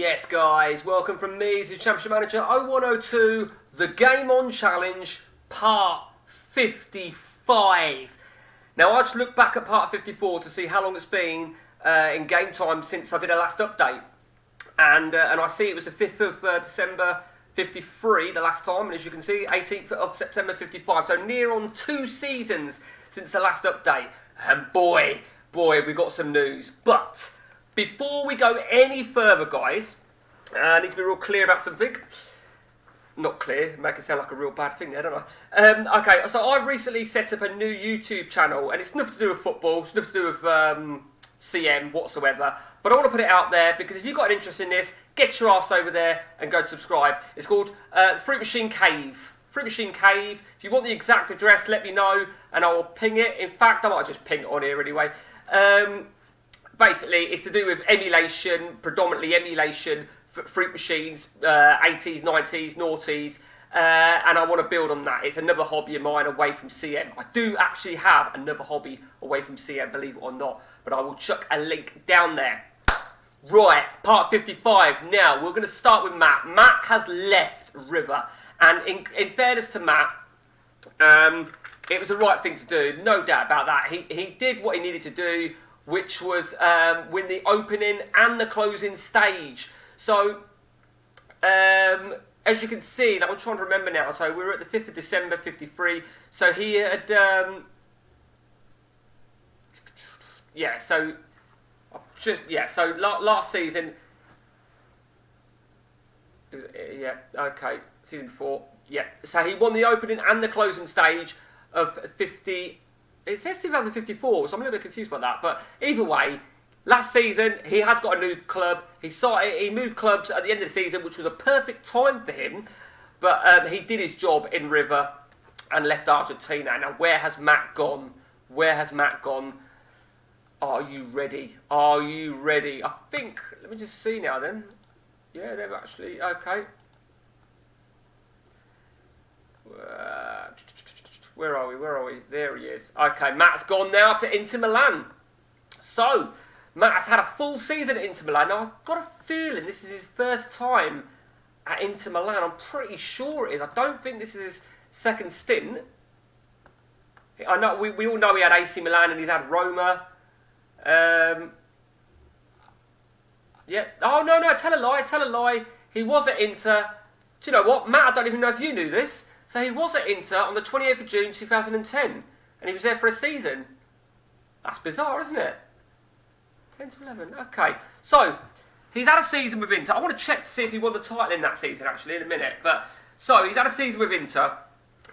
Yes guys, welcome from me to Championship Manager 0102, the Game On Challenge, part 55. Now I just looked back at part 54 to see how long it's been in game time since I did a last update. And I see it was the 5th of December 53 the last time, and as you can see 18th of September 55, so near on 2 seasons since the last update. And boy, we got some news. But before we go any further, guys, I need to be real clear about something. Not clear, make it sound like a real bad thing there, don't I? Okay, so I've recently set up a new YouTube channel, and it's nothing to do with football, it's nothing to do with CM whatsoever, but I want to put it out there because if you've got an interest in this, get your ass over there and go and subscribe. It's called Fruit Machine Cave. Fruit Machine Cave. If you want the exact address, let me know, and I will ping it. In fact, I might just ping it on here anyway. Basically, it's to do with emulation, predominantly emulation for fruit machines, 80s, 90s, noughties, and I want to build on that. It's another hobby of mine away from CM. I do actually have another hobby away from CM, believe it or not, but I will chuck a link down there. Right, part 55. Now, we're going to start with Matt. Matt has left River, and in fairness to Matt, it was the right thing to do, no doubt about that. He did what he needed to do, which was win the opening and the closing stage. So, as you can see, now I'm trying to remember now, so we were at the 5th of December 53, so he had, last season, season 4, so he won the opening and the closing stage of 50. It says 2054, so I'm a little bit confused about that. But either way, last season, he has got a new club. He moved clubs at the end of the season, which was a perfect time for him. But he did his job in River and left Argentina. Now, where has Matt gone? Where has Matt gone? Are you ready? Are you ready? I think, let me just see now then. Yeah, they've actually, okay. Where are we? There he is. Okay, Matt's gone now to Inter Milan. So, Matt has had a full season at Inter Milan. Now, I've got a feeling this is his first time at Inter Milan. I'm pretty sure it is. I don't think this is his second stint. I know we all know he had AC Milan and he's had Roma. Yeah. Oh, no, tell a lie. He was at Inter. Do you know what? Matt, I don't even know if you knew this. So he was at Inter on the 28th of June 2010, and he was there for a season. That's bizarre, isn't it? 10 to 11, okay. So, he's had a season with Inter. I want to check to see if he won the title in that season, actually, in a minute. So, he's had a season with Inter.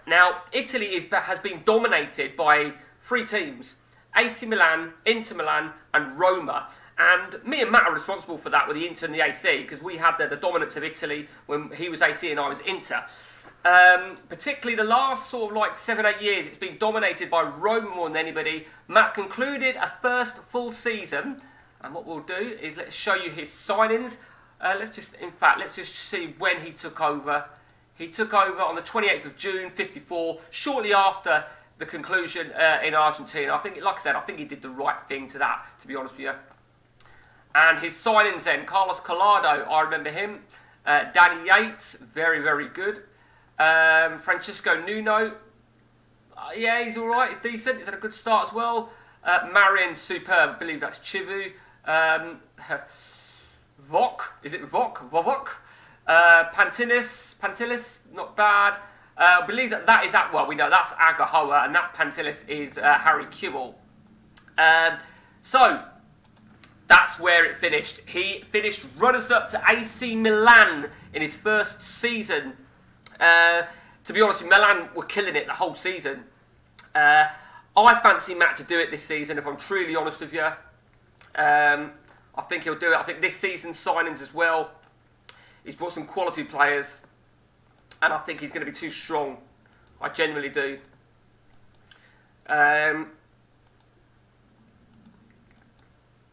Now, Italy has been dominated by 3 teams. AC Milan, Inter Milan, and Roma. And me and Matt are responsible for that with the Inter and the AC, because we had the dominance of Italy when he was AC and I was Inter. Particularly the last sort of like 7-8 years, it's been dominated by Roma more than anybody. Matt concluded a first full season, and what we'll do is let's show you his signings. Let's just see when he took over. He took over on the 28th of June 54, shortly after the conclusion in Argentina. I think, like I said, I think he did the right thing to that, to be honest with you. And his signings then, Carlos Collado, I remember him. Danny Yates, very, very good. Francisco Nuno, yeah, he's alright, he's decent, he's had a good start as well. Marion, superb, I believe that's Chivu. Vok, is it Vok? Vovok? Pantilis, not bad. I believe that is, we know that's Agahoa, and that Pantilis is Harry Kewell. So, that's where it finished. He finished runners-up to AC Milan in his first season. To be honest, Milan were killing it the whole season. I fancy Matt to do it this season, if I'm truly honest with you. I think he'll do it. I think this season's signings as well, he's brought some quality players, and I think he's going to be too strong. I genuinely do. I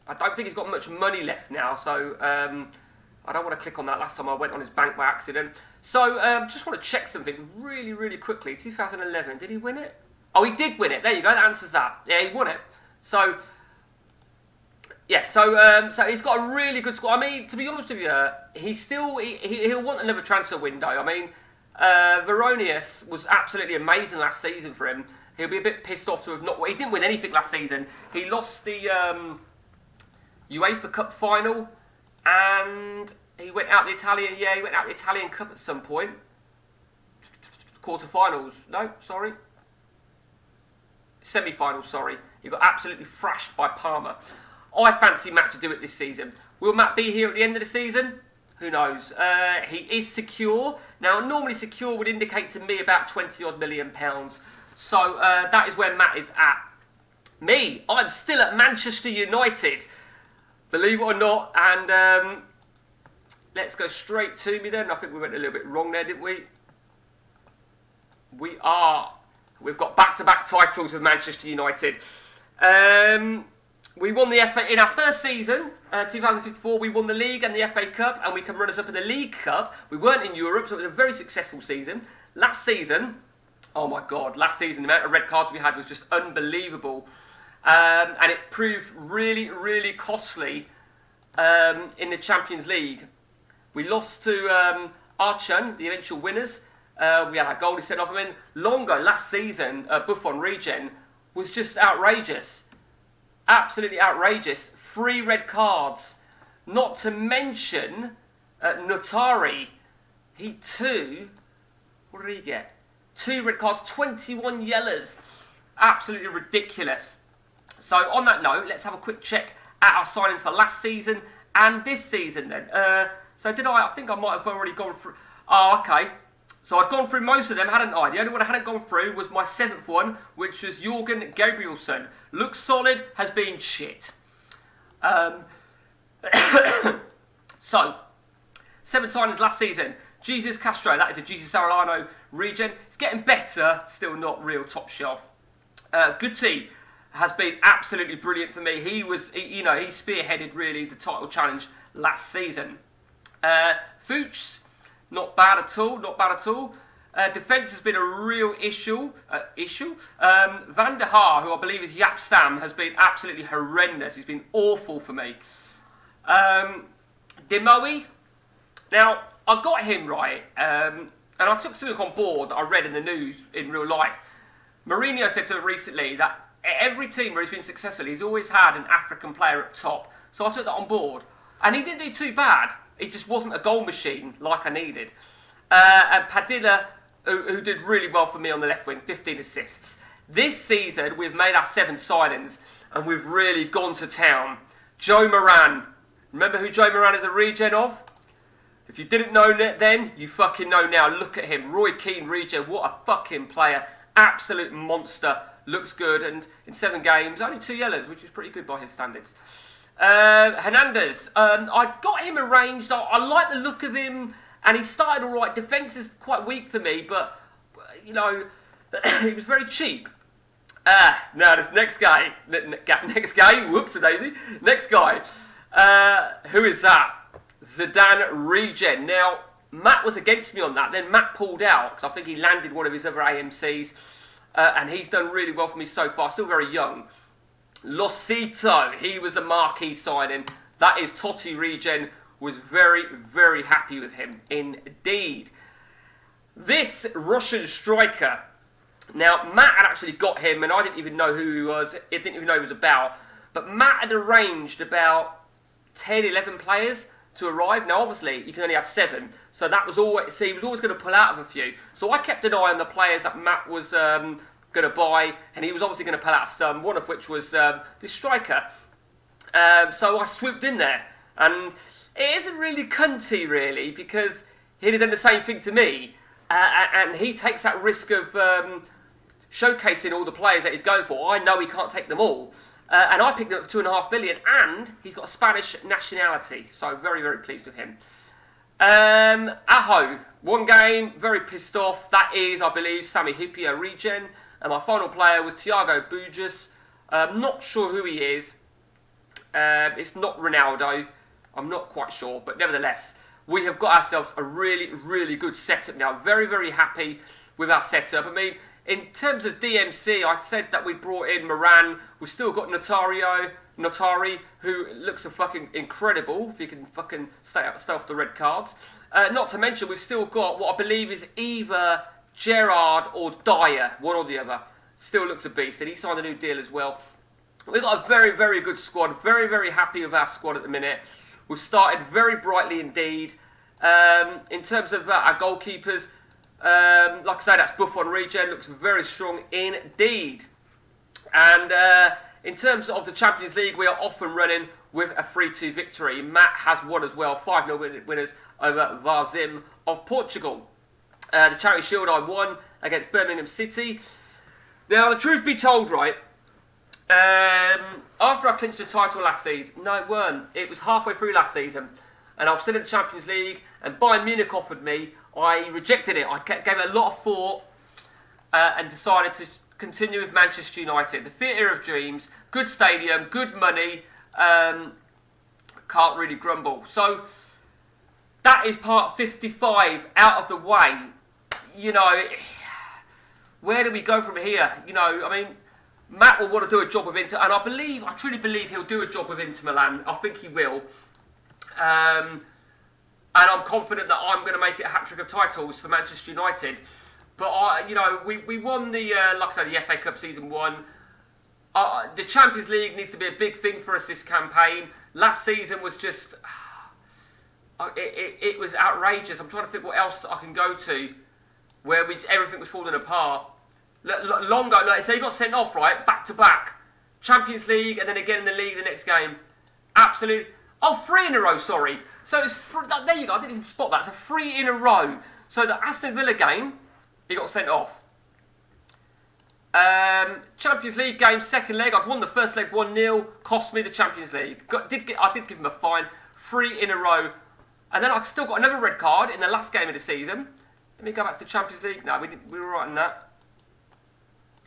don't think he's got much money left now, so I don't want to click on that. Last time I went on his bank by accident. So, just want to check something really, really quickly. 2011, did he win it? Oh, he did win it. There you go, that answers that. Yeah, he won it. So, Yeah, so he's got a really good squad. I mean, to be honest with you, he'll want another transfer window. I mean, Veronius was absolutely amazing last season for him. He'll be a bit pissed off to have not. He didn't win anything last season. He lost the UEFA Cup final, and he went out the Italian. Yeah, he went out the Italian Cup at some point. Quarterfinals. No, sorry. Semi-finals. Sorry. He got absolutely thrashed by Parma. I fancy Matt to do it this season. Will Matt be here at the end of the season? Who knows? He is secure. Now, normally secure would indicate to me about £20 million. So that is where Matt is at. Me, I'm still at Manchester United. Believe it or not. And let's go straight to me then. I think we went a little bit wrong there, didn't we? We've got back-to-back titles with Manchester United. We won the FA in our first season, 2054. We won the league and the FA Cup, and we can run us up in the League Cup. We weren't in Europe, so it was a very successful season. Last season, oh my God, last season the amount of red cards we had was just unbelievable, and it proved really, really costly in the Champions League. We lost to Archon, the eventual winners. We had our goalie sent off. I mean, Longo last season, Buffon Regen, was just outrageous. Absolutely outrageous. 3 red cards. Not to mention Notari. He too. What did he get? 2 red cards, 21 yellows. Absolutely ridiculous. So on that note, let's have a quick check at our signings for last season and this season then. So did I think I might have already gone through. Oh, okay. So I'd gone through most of them, hadn't I? The only one I hadn't gone through was my 7th one, which was Jorgen Gabrielsson. Looks solid, has been shit. So, 7 signings last season. Jesus Castro, that is a Jesus Arellano regen. It's getting better, still not real top shelf. Guti has been absolutely brilliant for me. He spearheaded really the title challenge last season. Fuchs, not bad at all, not bad at all. Defence has been a real issue. Van der Haar, who I believe is Jaap Stam, has been absolutely horrendous. He's been awful for me. Demoe, now, I got him right, and I took something on board that I read in the news in real life. Mourinho said to him recently that every team where he's been successful, he's always had an African player up top. So I took that on board. And he didn't do too bad. He just wasn't a goal machine like I needed. And Padilla, who did really well for me on the left wing, 15 assists. This season, we've made our 7 signings, and we've really gone to town. Joe Moran. Remember who Joe Moran is a regen of? If you didn't know then, you fucking know now. Look at him. Roy Keane regen. What a fucking player. Absolute monster. Looks good. And in 7 games, only 2 yellows, which is pretty good by his standards. Hernandez. I got him arranged. I like the look of him. And he started all right. Defence is quite weak for me. But, you know, he was very cheap. Now this next guy. Next guy. Whoopsie-daisy. Next guy. Who is that? Zidane regen. Now, Matt was against me on that. Then Matt pulled out because I think he landed one of his other AMCs. And he's done really well for me so far. Still very young. Losito. He was a marquee signing. That is Totti regen. Was very, very happy with him indeed. This Russian striker. Now, Matt had actually got him and I didn't even know who he was. I didn't even know who he was about. But Matt had arranged about 10, 11 players to arrive. Now, obviously, you can only have 7. So that was always, see, he was always going to pull out of a few. So I kept an eye on the players that Matt was going to buy. And he was obviously going to pull out some, one of which was this striker. So I swooped in there. And it isn't really cunty, really, because he'd have done the same thing to me. And he takes that risk of showcasing all the players that he's going for. I know he can't take them all. And I picked him up for 2.5 million, and he's got a Spanish nationality, so very, very pleased with him. Aho, 1 game, very pissed off. That is, I believe, Sami Hyypiä regen. And my final player was Thiago Bujas. Not sure who he is. It's not Ronaldo. I'm not quite sure, but nevertheless, we have got ourselves a really, really good setup now. Very, very happy with our setup. I mean, in terms of DMC, I said that we brought in Moran. We've still got Notario. Notari, who looks a fucking incredible, if you can fucking stay off the red cards. Not to mention, we've still got what I believe is either Gerrard or Dyer, one or the other. Still looks a beast, and he signed a new deal as well. We've got a very, very good squad. Very, very happy with our squad at the minute. We've started very brightly indeed. In terms of our goalkeepers, like I say, that's Buffon Regen, looks very strong indeed. And in terms of the Champions League, we are off and running with a 3-2 victory. Matt has won as well, 5-0 winners over Varzim of Portugal. The Charity Shield I won against Birmingham City. Now, the truth be told, right, after I clinched the title last season, no, it weren't. It was halfway through last season, and I was still in the Champions League, and Bayern Munich offered me. I rejected it. I gave it a lot of thought and decided to continue with Manchester United. The theatre of dreams, good stadium, good money, can't really grumble. So that is part 55 out of the way. You know, where do we go from here? You know, I mean, Matt will want to do a job with Inter, and I truly believe he'll do a job with Inter Milan. I think he will. And I'm confident that I'm going to make it a hat-trick of titles for Manchester United. But, you know, we won the, like I said, the FA Cup Season 1. The Champions League needs to be a big thing for us this campaign. Last season was just... It was outrageous. I'm trying to think what else I can go to where everything was falling apart. Longo, like I say, he got sent off, right? Back to back. Champions League and then again in the league the next game. Absolutely. Oh, 3 in a row, sorry. So it's there you go, I didn't even spot that. It's a 3 in a row. So the Aston Villa game, he got sent off. Champions League game, second leg. I'd won the first leg 1-0. Cost me the Champions League. I did give him a fine. 3 in a row. And then I still got another red card in the last game of the season. Let me go back to the Champions League. No, we were right in that.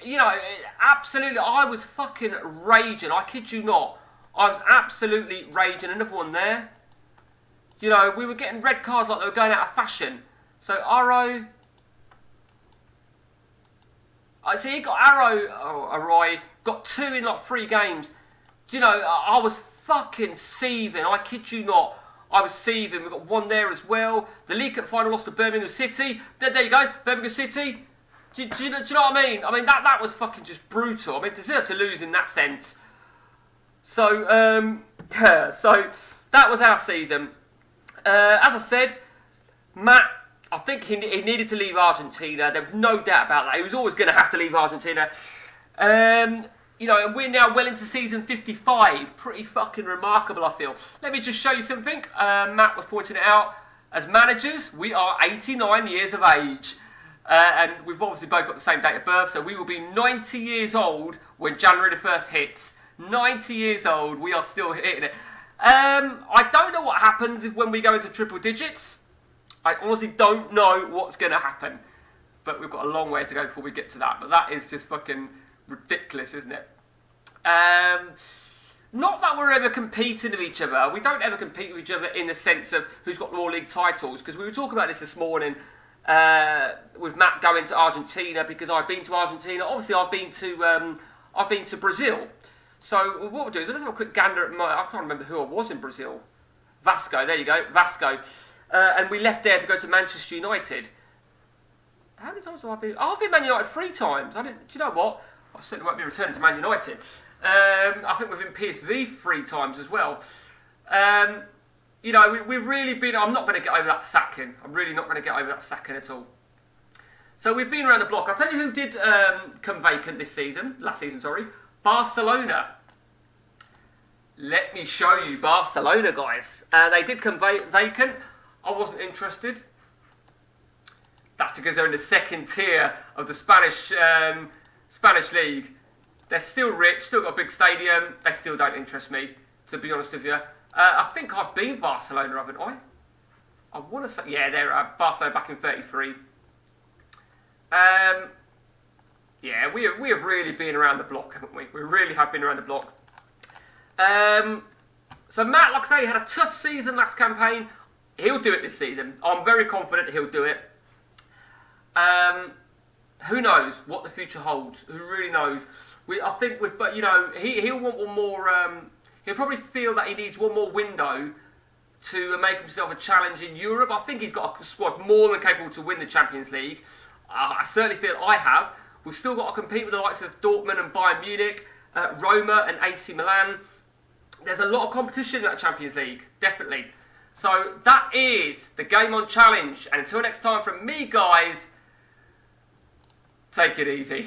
You know, absolutely, I was fucking raging. I kid you not. I was absolutely raging. Another one there. You know, we were getting red cards like they were going out of fashion. So, Arrow... I see he got Arroy, got 2 in like 3 games. Do you know, I was fucking seething. I kid you not. I was seething. We got 1 there as well. The League Cup final lost to Birmingham City. There you go, Birmingham City. Do you know what I mean? I mean, that was fucking just brutal. I mean, deserved to lose in that sense. So, so that was our season. As I said, Matt, I think he needed to leave Argentina. There was no doubt about that. He was always going to have to leave Argentina. You know, and we're now well into season 55. Pretty fucking remarkable, I feel. Let me just show you something. Matt was pointing it out. As managers, we are 89 years of age. And we've obviously both got the same date of birth, so we will be 90 years old when January the 1st hits. 90 years old, we are still hitting it. I don't know what happens when we go into triple digits. I honestly don't know what's going to happen. But we've got a long way to go before we get to that. But that is just fucking ridiculous, isn't it? Not that we're ever competing with each other. We don't ever compete with each other in the sense of who's got more league titles. Because we were talking about this morning with Matt going to Argentina, because I've been to Argentina. Obviously, I've been to Brazil. So what we'll do is let's have a quick gander at I can't remember who I was in Brazil. Vasco, there you go, Vasco. And we left there to go to Manchester United. How many times have I been? Oh, I've been Man United 3 times. Do you know what? I certainly won't be returning to Man United. I think we've been PSV 3 times as well. You know, we've really been... I'm not going to get over that sacking. I'm really not going to get over that sacking at all. So we've been around the block. I'll tell you who did come vacant last season, sorry. Barcelona. Let me show you Barcelona, guys. They did come vacant. I wasn't interested. That's because they're in the second tier of the Spanish league. They're still rich, still got a big stadium. They still don't interest me, to be honest with you. I think I've been Barcelona, haven't I? I want to say, yeah, they're Barcelona back in 33. Yeah, we have really been around the block, haven't we? We really have been around the block. So Matt, like I say, had a tough season last campaign. He'll do it this season. I'm very confident he'll do it. Who knows what the future holds? Who really knows? But you know, he'll want one more He'll probably feel that he needs one more window to make himself a challenge in Europe. I think he's got a squad more than capable to win the Champions League. I certainly feel I have. We've still got to compete with the likes of Dortmund and Bayern Munich, Roma and AC Milan. There's a lot of competition in that Champions League, definitely. So that is the Game On Challenge. And until next time from me, guys, take it easy.